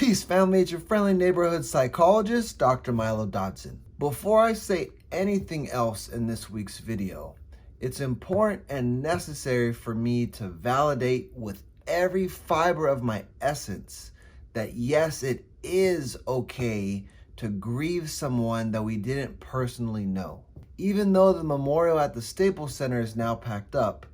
Peace, family. It's your friendly neighborhood psychologist, Dr. Milo Dodson. Before I say anything else in this week's video, it's important and necessary for me to validate with every fiber of my essence that yes, it is okay to grieve someone that we didn't personally know. Even though the memorial at the Staples Center is now packed up,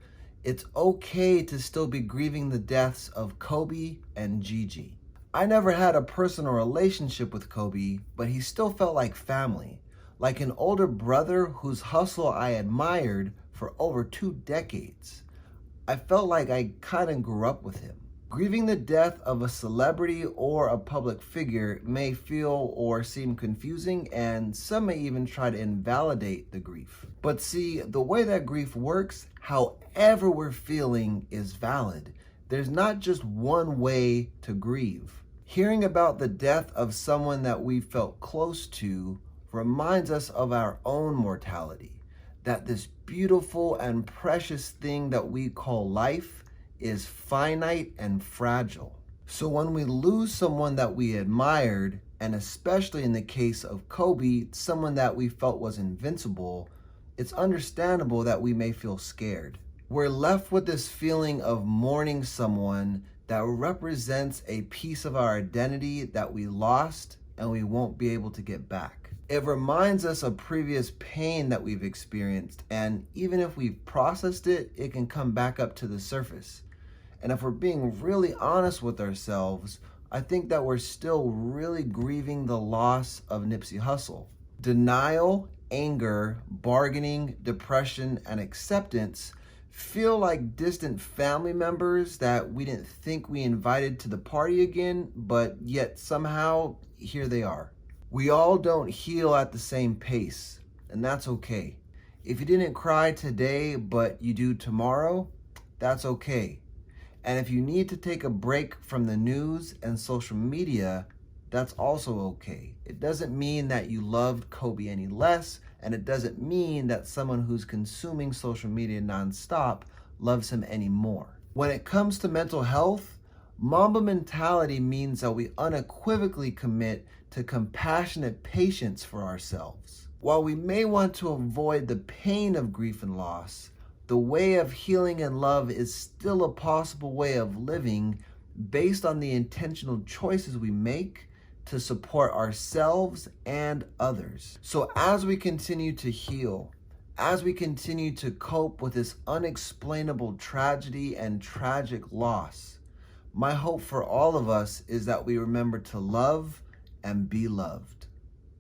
it's okay to still be grieving the deaths of Kobe and Gigi. I never had a personal relationship with Kobe, but he still felt like family, like an older brother whose hustle I admired for over 2 decades. I felt like I kind of grew up with him. Grieving the death of a celebrity or a public figure may feel or seem confusing, and some may even try to invalidate the grief. But see, the way that grief works, however we're feeling, is valid. There's not just one way to grieve. Hearing about the death of someone that we felt close to reminds us of our own mortality, that this beautiful and precious thing that we call life is finite and fragile. So when we lose someone that we admired, and especially in the case of Kobe, someone that we felt was invincible, it's understandable that we may feel scared. We're left with this feeling of mourning someone that represents a piece of our identity that we lost and we won't be able to get back. It reminds us of previous pain that we've experienced, and even if we've processed it, it can come back up to the surface. And if we're being really honest with ourselves, I think that we're still really grieving the loss of Nipsey Hussle. Denial, anger, bargaining, depression, and acceptance feel like distant family members that we didn't think we invited to the party again, but yet somehow here they are. We all don't heal at the same pace, and that's okay. If you didn't cry today, but you do tomorrow, that's okay. And if you need to take a break from the news and social media, that's also okay. It doesn't mean that you loved Kobe any less, and it doesn't mean that someone who's consuming social media nonstop loves him anymore. When it comes to mental health, Mamba Mentality means that we unequivocally commit to compassionate patience for ourselves. While we may want to avoid the pain of grief and loss, the way of healing and love is still a possible way of living based on the intentional choices we make to support ourselves and others. So as we continue to heal, as we continue to cope with this unexplainable tragedy and tragic loss, my hope for all of us is that we remember to love and be loved.